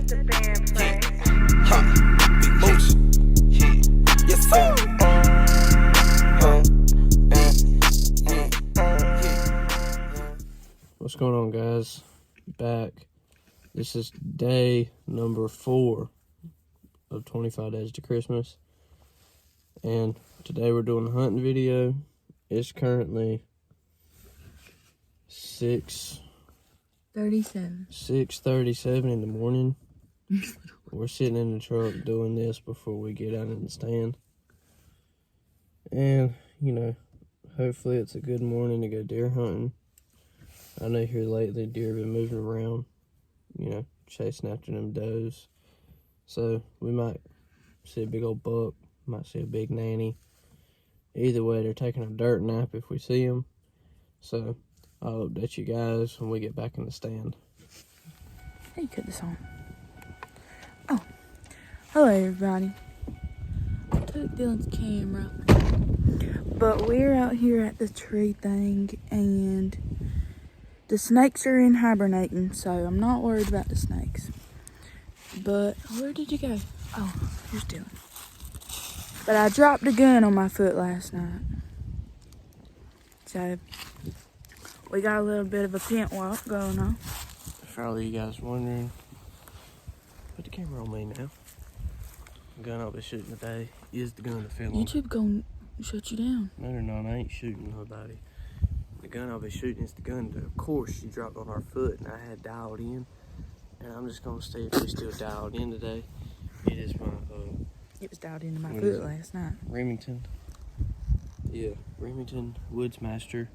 Big moves. Yes, sir. What's going on, guys? Back. This is day number 4 of 25 Days to Christmas. And today we're doing a hunting video. It's currently 6:37 in the morning. We're sitting in the truck doing this before we get out in the stand. And, hopefully it's a good morning to go deer hunting. I know here lately deer have been moving around, chasing after them does. So we might see a big old buck, might see a big nanny. Either way, they're taking a dirt nap if we see them. So I'll update you guys when we get back in the stand. How you cut this on? Oh, hello everybody. I took Dylan's camera, but we're out here at the tree thing, and the snakes are in hibernating, so I'm not worried about the snakes. But where did you go? Oh, here's Dylan. But I dropped a gun on my foot last night, so we got a little bit of a pent walk going on. For all of you guys wondering, put the camera on me now. The gun I'll be shooting today is the gun that fell on. YouTube gonna shut you down. No, they're not. I ain't shooting nobody. The gun I'll be shooting is the gun that, of course, she dropped on our foot and I had dialed in. And I'm just gonna see if we still dialed in today. It is my It was dialed into my foot last night. Remington. Yeah, Remington Woodsmaster.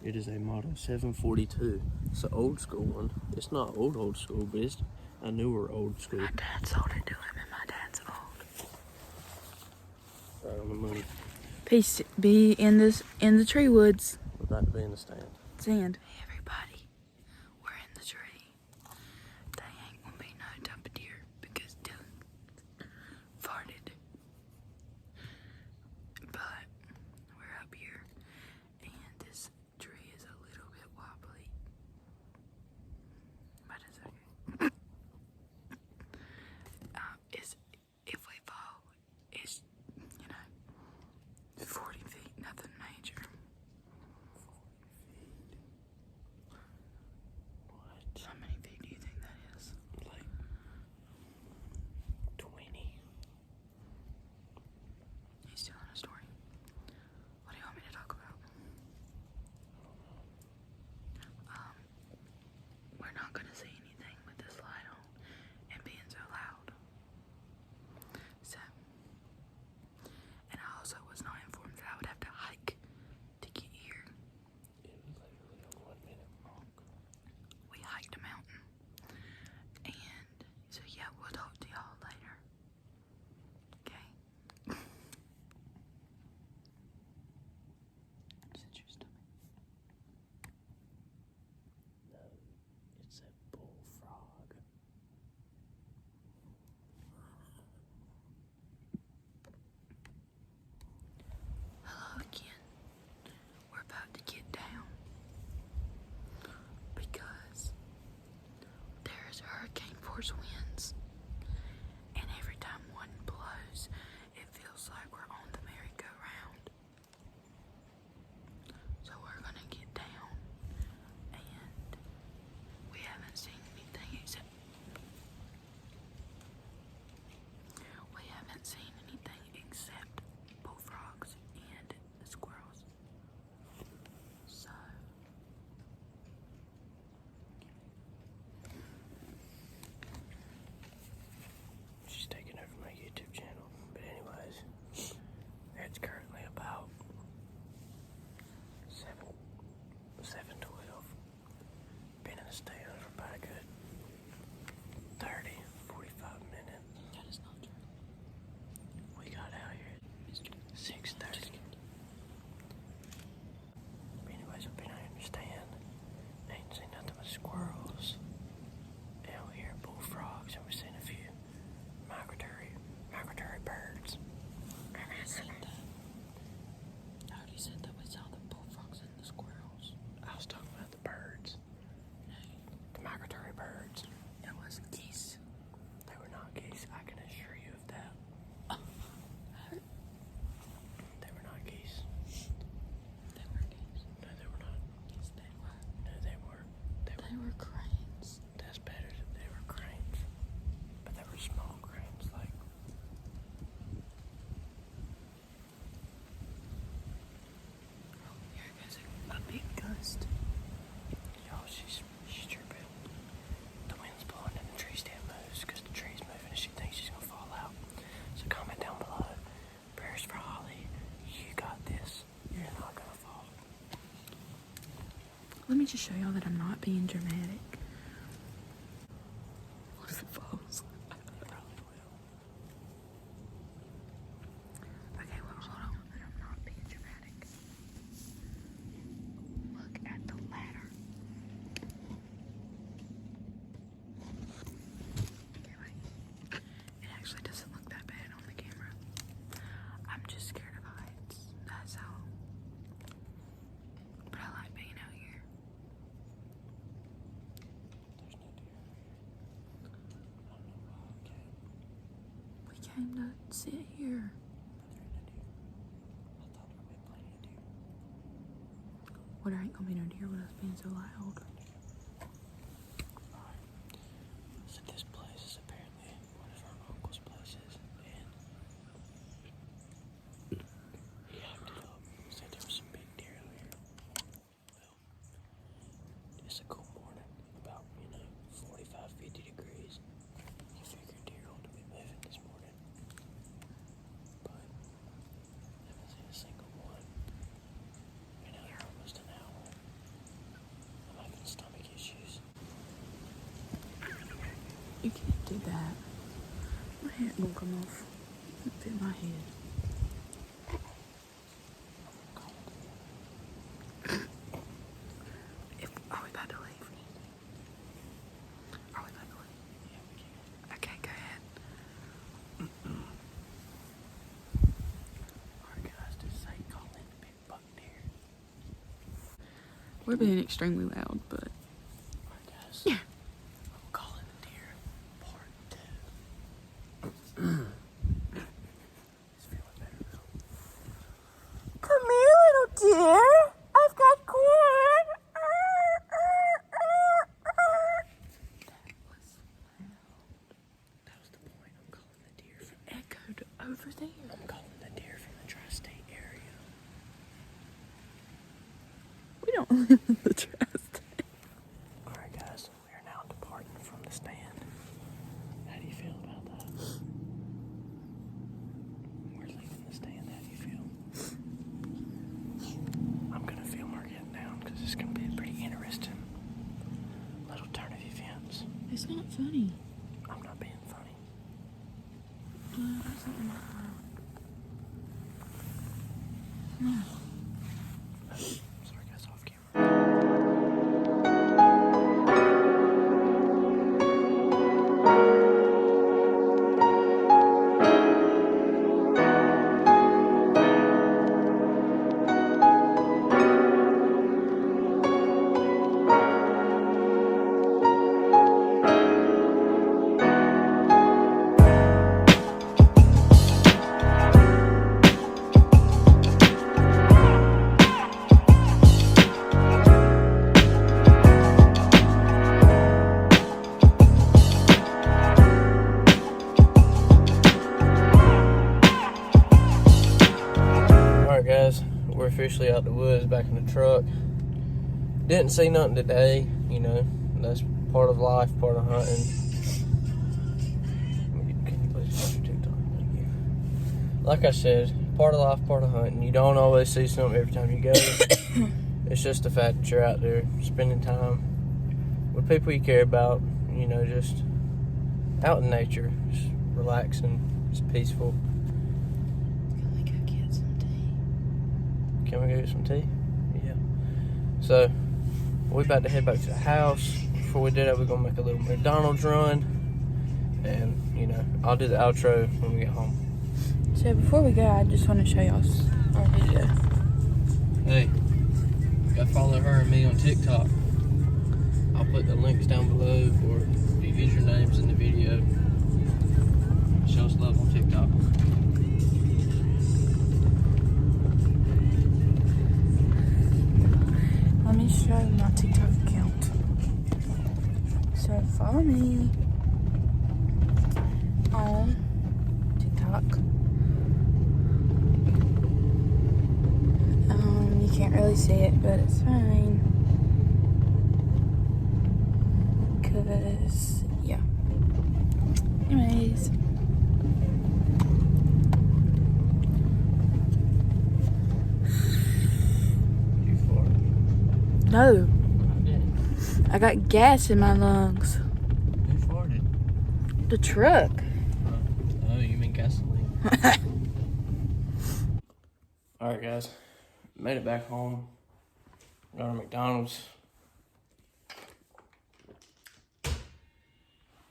It is a model 742. It's an old school one. It's not old school, but it's a newer old school. My dad sold it to him, and my dad's old. Right on the money. Peace be in the tree woods. We're about to be in the stand. Sand. Hey everybody, we're in the tree. They ain't gonna be no type of deer because Dylan farted. But we're up here, and this tree is a little bit wobbly. But it's okay. If we fall, it's 40 feet, nothing major. What? How many feet do you think that is? Like 20. He's telling a story. What do you want me to talk about? We're not gonna see anything with this light on and being so loud. So, and I also was not informed that I would have to hike to get here. It was literally a 1 minute walk. We hiked a mountain. And so yeah, we'll talk to y'all later. Okay? Is it your stomach? No, it's a bullfrog. Hello again. We're about to get down because there's hurricane force winds, and every time one blows, it feels like we're on the merry-go-round. So we're gonna get down, and we haven't seen anything except bullfrogs and the squirrels. So She's taking over my YouTube channel. But anyways, it's currently about 7:12. Been in the stand for about a good 30-45 minutes. that is not true. We got out here at 6:30. Anyways, I've been out in the stand. Ain't seen nothing but squirrels. And we hear bullfrogs, and we've seen a few migratory birds. I already said that we saw the bullfrogs and the squirrels. I was talking about the birds. The migratory birds. It was geese. they were cranes. That's better than they were cranes. But they were small cranes, like. Here goes a big gust. Y'all, she's tripping. The wind's blowing and the tree stand moves because the tree's moving and she thinks she's gonna fall out. So comment down below. Prayers for Holly. You got this. You're not gonna fall. Let me just show y'all that I'm not being dramatic. What if it falls? It probably will. Okay, well, hold on. That I'm not being dramatic. Look at the ladder. Okay, wait. It actually doesn't look that bad on the camera. I'm just scared of heights. That's all. But I like being out here. There's no deer. I don't know why I came. We came to sit here. But there ain't no deer. I thought there would be plenty of deer. Well, there ain't gonna be no deer with us being so loud. Alright. So this place is apparently one of our uncle's places, and he hyped it up. Said there was some big deer out here. Well, it's a cool morning, about 45, 50 degrees. You figure deer ought to be moving this morning, but haven't seen a single one. Been out here almost an hour. I'm having stomach issues. You can't do that. My hat gonna come off. It fit my head. Are we about to leave? Are we about to leave? Yeah, we can. Okay, go ahead. Alright guys, just say call in the big buck deer. We're being extremely loud, but Alright guys. yeah. I'm calling the deer part 2. It's feeling better though. Come here, little deer. I've got corn. That was the point. I'm calling the deer from Echoed over there. I'm calling the deer from the tri-state area. We don't live in the tri-state. Alright guys, we are now departing from the stand. How do you feel about that? We're leaving the stand. How do you feel? I'm gonna film her getting down because it's gonna be a pretty interesting little turn of events. It's not funny. I'm not being funny. No. Sorry guys, off camera. Alright guys, we're officially out the woods, back in the truck. Didn't see nothing today, that's part of life, part of hunting. Can you please watch your TikTok? Thank you. Like I said, part of life, part of hunting. You don't always see something every time you go. It's just the fact that you're out there spending time with people you care about, just out in nature, just relaxing, just peaceful. Can we go get some tea? Can we go get some tea? Yeah. So, we're about to head back to the house. Before we do that, we're going to make a little McDonald's run. And, I'll do the outro when we get home. So before we go, I just want to show y'all our video. Hey, go follow her and me on TikTok. I'll put the links down below for the usernames in the video. Show us love on TikTok. Let me show my TikTok account. So follow me on TikTok. You can't really see it, but it's fine. Cause yeah. Anyways. You farted? No, I didn't. I got gas in my lungs. Who farted? The truck. Oh, you mean gasoline. Alright guys, made it back home. Got our McDonald's.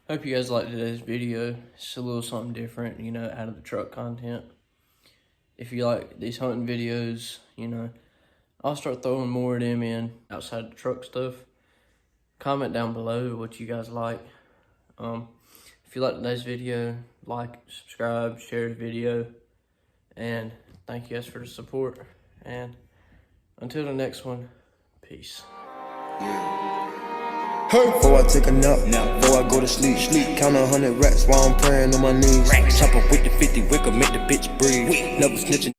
Hope you guys liked today's video. It's a little something different, you know, out of the truck content. If you like these hunting videos, you know, I'll start throwing more of them in outside the truck stuff. Comment down below what you guys like. If you like today's video, like, subscribe, share the video, and thank you guys for the support. And until the next one, peace. Before I take a nap, before I go to sleep, count 100 racks while I'm praying on my knees. Chop up with the 50 wick, make the bitch breathe. Never snitching.